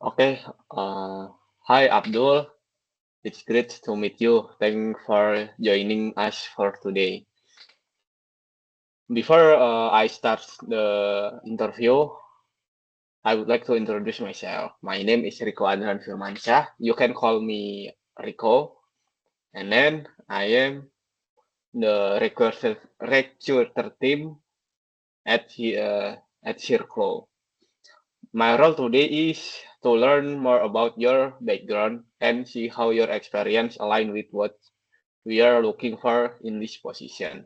Okay. Uh, Hi, Abdul. It's great to meet you. Thanks for joining us for today. Before I start the interview, I would like to introduce myself. My name is Rico Adhan Firmansyah. You can call me Rico. And then I am the recruiter team at Circle. My role today is to learn more about your background and see how your experience align with what we are looking for in this position.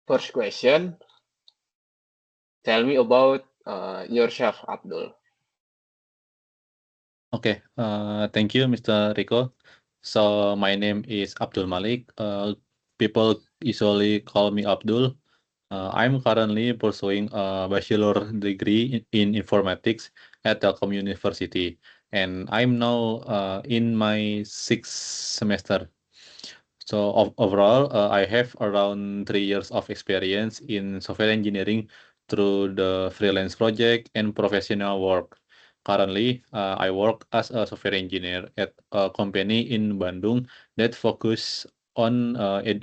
First question, tell me about yourself, Abdul. Okay, thank you, Mr. Rico. So my name is Abdul Malik. People usually call me Abdul. I'm currently pursuing a bachelor degree in informatics at Telkom University, and I'm now in my sixth semester. So overall, I have around 3 years of experience in software engineering through the freelance project and professional work. Currently, I work as a software engineer at a company in Bandung that focus on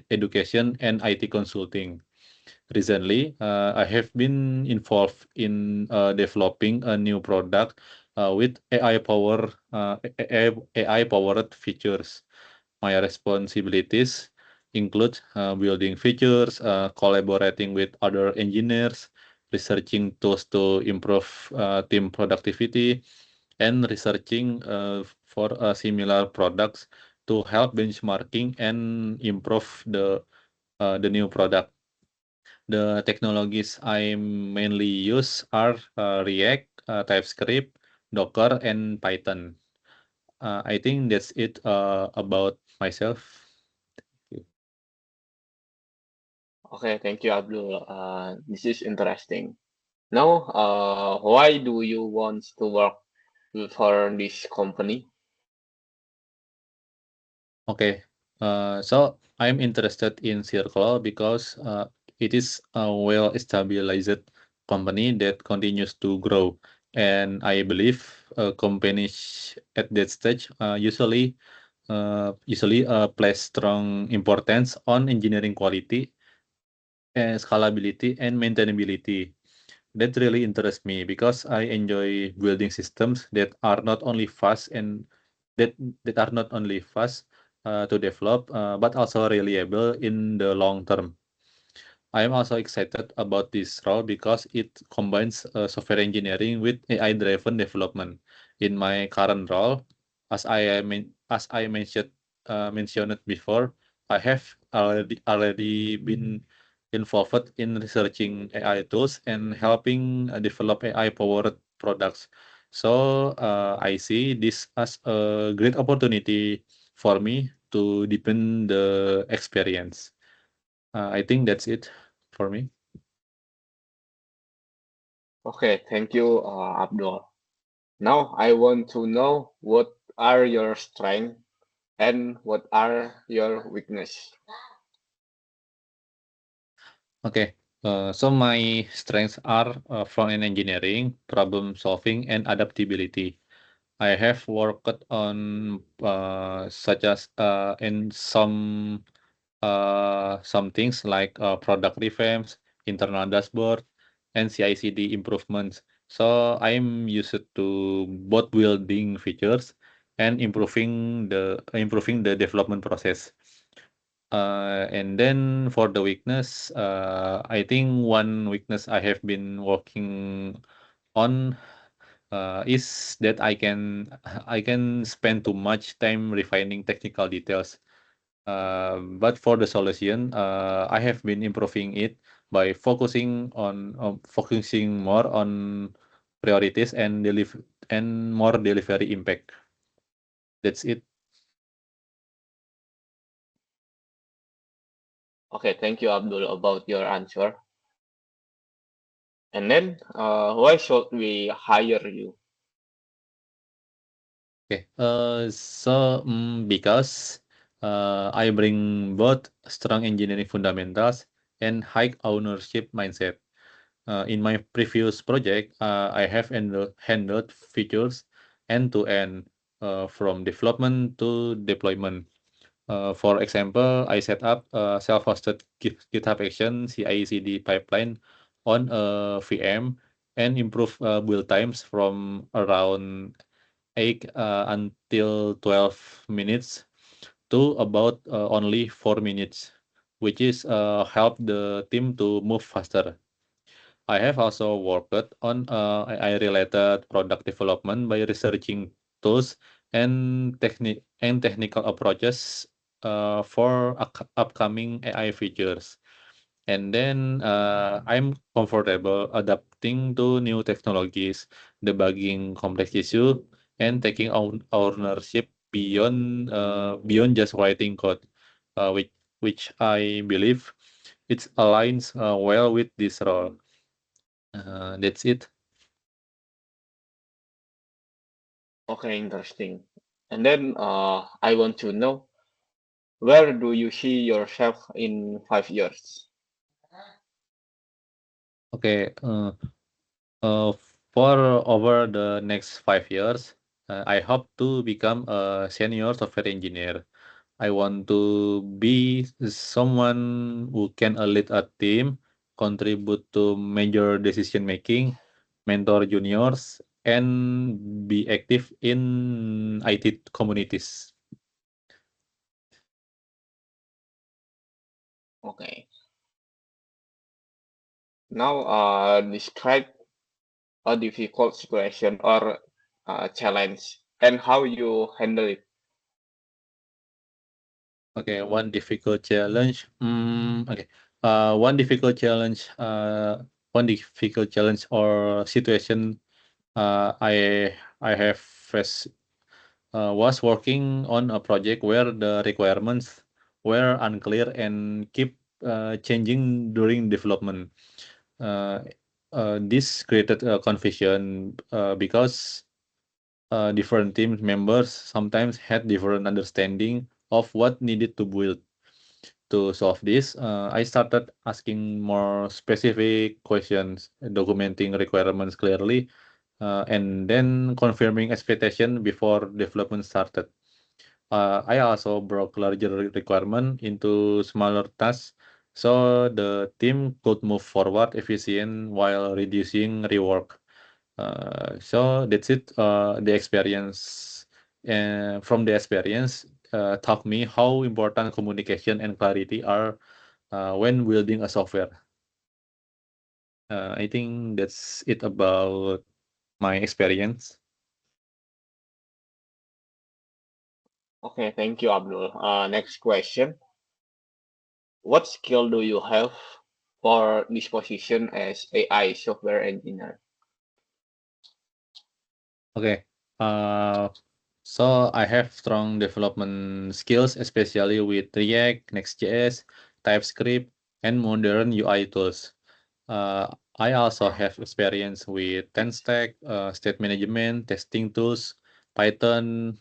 education and IT consulting. Recently, I have been involved in developing a new product with AI powered features. My responsibilities include building features, collaborating with other engineers, researching tools to improve team productivity, and researching for similar products to help benchmarking and improve the new product. The technologies I mainly use are React, TypeScript, Docker, and Python. I think that's it about myself. Okay, thank you, Abdul. This is interesting. Now, why do you want to work for this company? Okay, so I'm interested in Circle because it is a well-established company that continues to grow, and I believe companies at that stage usually place strong importance on engineering quality, and scalability, and maintainability. That really interests me because I enjoy building systems that are not only fast and that that are not only fast to develop, but also reliable in the long term. I am also excited about this role because it combines software engineering with AI-driven development. In my current role, as I mentioned it before, I have already been involved in researching AI tools and helping develop AI-powered products. So I see this as a great opportunity for me to deepen the experience. I think that's it for me. Okay, thank you, Abdul. Now, I want to know what are your strengths and what are your weaknesses. Okay. So my strengths are front-end engineering, problem solving, and adaptability. I have worked on such as in some things like product revamps, internal dashboard, and CI/CD improvements. So I'm used to both building features and improving the development process. And then for the weakness, I think one weakness I have been working on is that I can spend too much time refining technical details. But for the solution, I have been improving it by focusing more on priorities and more delivery impact. That's it. Okay, thank you, Abdul, about your answer. And then, why should we hire you? Okay. Because I bring both strong engineering fundamentals and high ownership mindset. In my previous project, I have handled features end-to-end, from development to deployment. For example, I set up a self-hosted GitHub Action CI/CD pipeline on a VM and improve build times from around 8 until 12 minutes to about only 4 minutes, which is help the team to move faster. I have also worked on AI-related product development by researching tools and technical approaches for upcoming AI features. And then I'm comfortable adapting to new technologies, debugging complex issues, and taking ownership beyond just writing code, which I believe it aligns well with this role. That's it. Okay, interesting. And then I want to know, where do you see yourself in 5 years? Okay. Uh, for over the next 5 years, I hope to become a senior software engineer. I want to be someone who can lead a team, contribute to major decision making, mentor juniors, and be active in IT communities. Okay. Now, describe a difficult situation or challenge and how you handle it. Okay, one difficult challenge. Okay. One difficult challenge. One difficult challenge or situation. I have faced was working on a project where the requirements were unclear and keep changing during development. Uh, this created a confusion because different team members sometimes had different understanding of what needed to build. To solve this, I started asking more specific questions, documenting requirements clearly, and then confirming expectation before development started. I also broke larger requirement into smaller tasks so the team could move forward efficient while reducing rework. So that's it. The experience from the experience taught me how important communication and clarity are when building a software. I think that's it about my experience. Okay, thank you, Abdul. Next question. What skill do you have for this position as AI software engineer? Okay. Uh, so I have strong development skills, especially with React, Next.js, TypeScript, and modern UI tools. Uh, I also have experience with TenStack, state management, testing tools, Python,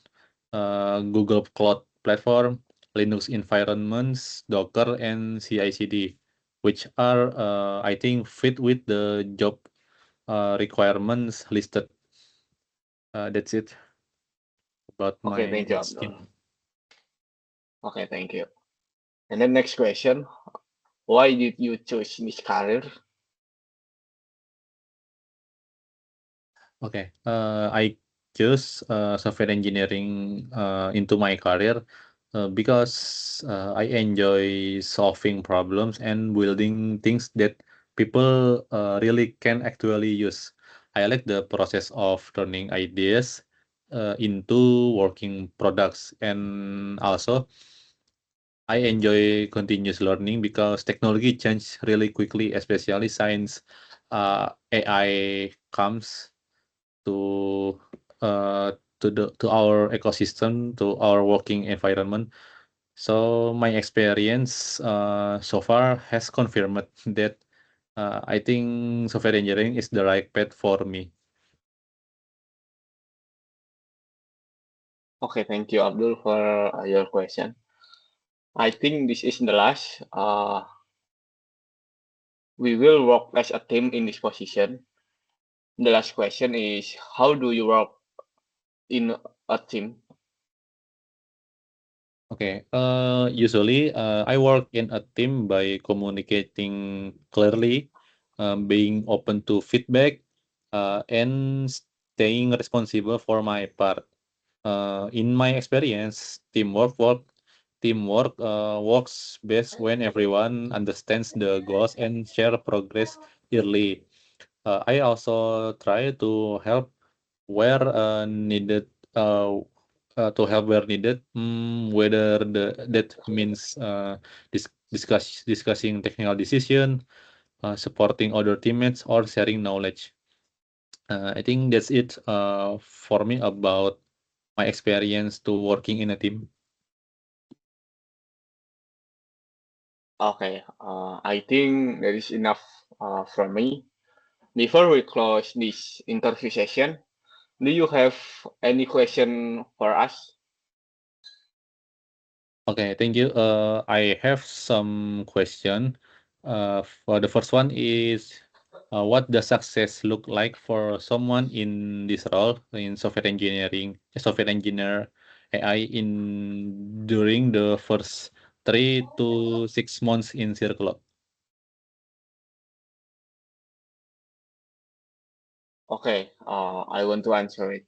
Google Cloud Platform, Linux environments, Docker, and CI/CD, which are, I think, fit with the job requirements listed. That's it about Okay, my thank you, Abdul. skill. Okay, thank you. And then next question. Why did you choose this career? Okay, I choose software engineering into my career because I enjoy solving problems and building things that people really can actually use. I like the process of turning ideas into working products, and also I enjoy continuous learning because technology changes really quickly, especially since AI comes to to our ecosystem, to our working environment. So my experience so far has confirmed that I think software engineering is the right path for me. Okay, thank you, Abdul, for your question. I think this is the last. we will work as a team in this position. The last question is, how do you work in a team? Okay. Usually, I work in a team by communicating clearly, being open to feedback, and staying responsible for my part. In my experience, teamwork works best when everyone understands the goals and share progress early. I also try to help where needed. Uh, whether that means discussing technical decision, supporting other teammates, or sharing knowledge. I think that's it for me about my experience to working in a team. Okay, I think that is enough from me. Before we close this interview session, do you have any question for us? Okay, thank you. I have some question. For the first one is, what does success look like for someone in this role in software engineering, software engineer AI in during the first 3 to 6 months in Circle? Okay, I want to answer it.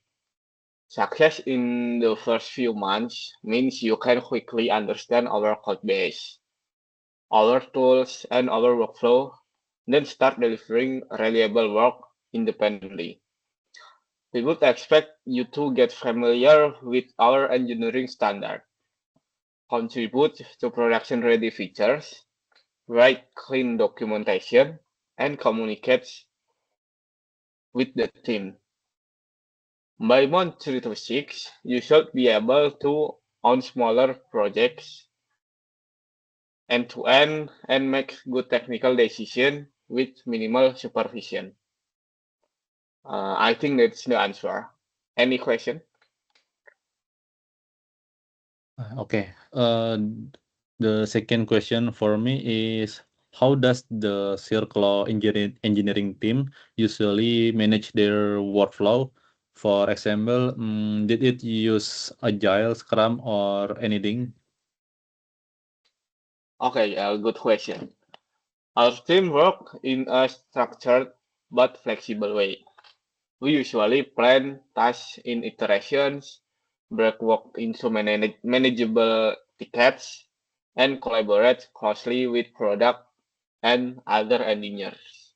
Success in the first few months means you can quickly understand our code base, our tools, and our workflow, then start delivering reliable work independently. We would expect you to get familiar with our engineering standard, contribute to production-ready features, write clean documentation, and communicate with the team. By month 3 to 6, you should be able to own smaller projects end-to-end and make good technical decisions with minimal supervision. I think that's the answer. Any question? Okay. The second question for me is, how does the Circle engineering team usually manage their workflow? For example, did it use Agile, Scrum, or anything? Okay, good question. Our team work in a structured but flexible way. We usually plan tasks in iterations, break work into manageable tickets, and collaborate closely with product and other engineers.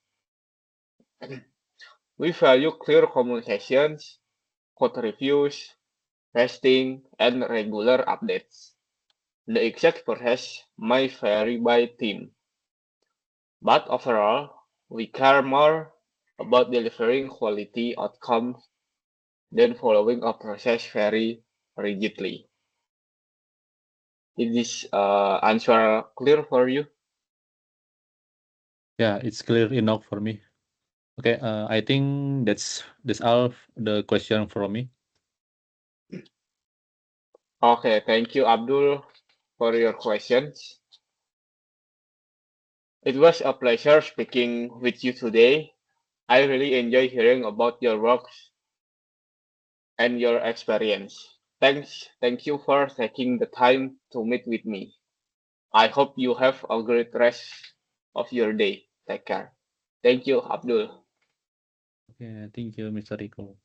We value clear communications, code reviews, testing, and regular updates. The exact process may vary by team, but overall, we care more about delivering quality outcomes than following a process very rigidly. Is this answer clear for you? Yeah, it's clear enough for me. Okay, I think that's all the question from me. Okay, thank you, Abdul, for your questions. It was a pleasure speaking with you today. I really enjoy hearing about your works and your experience. Thank you for taking the time to meet with me. I hope you have a great rest of your day. Take care. Thank you, Abdul. Okay, thank you, Mr. Rico.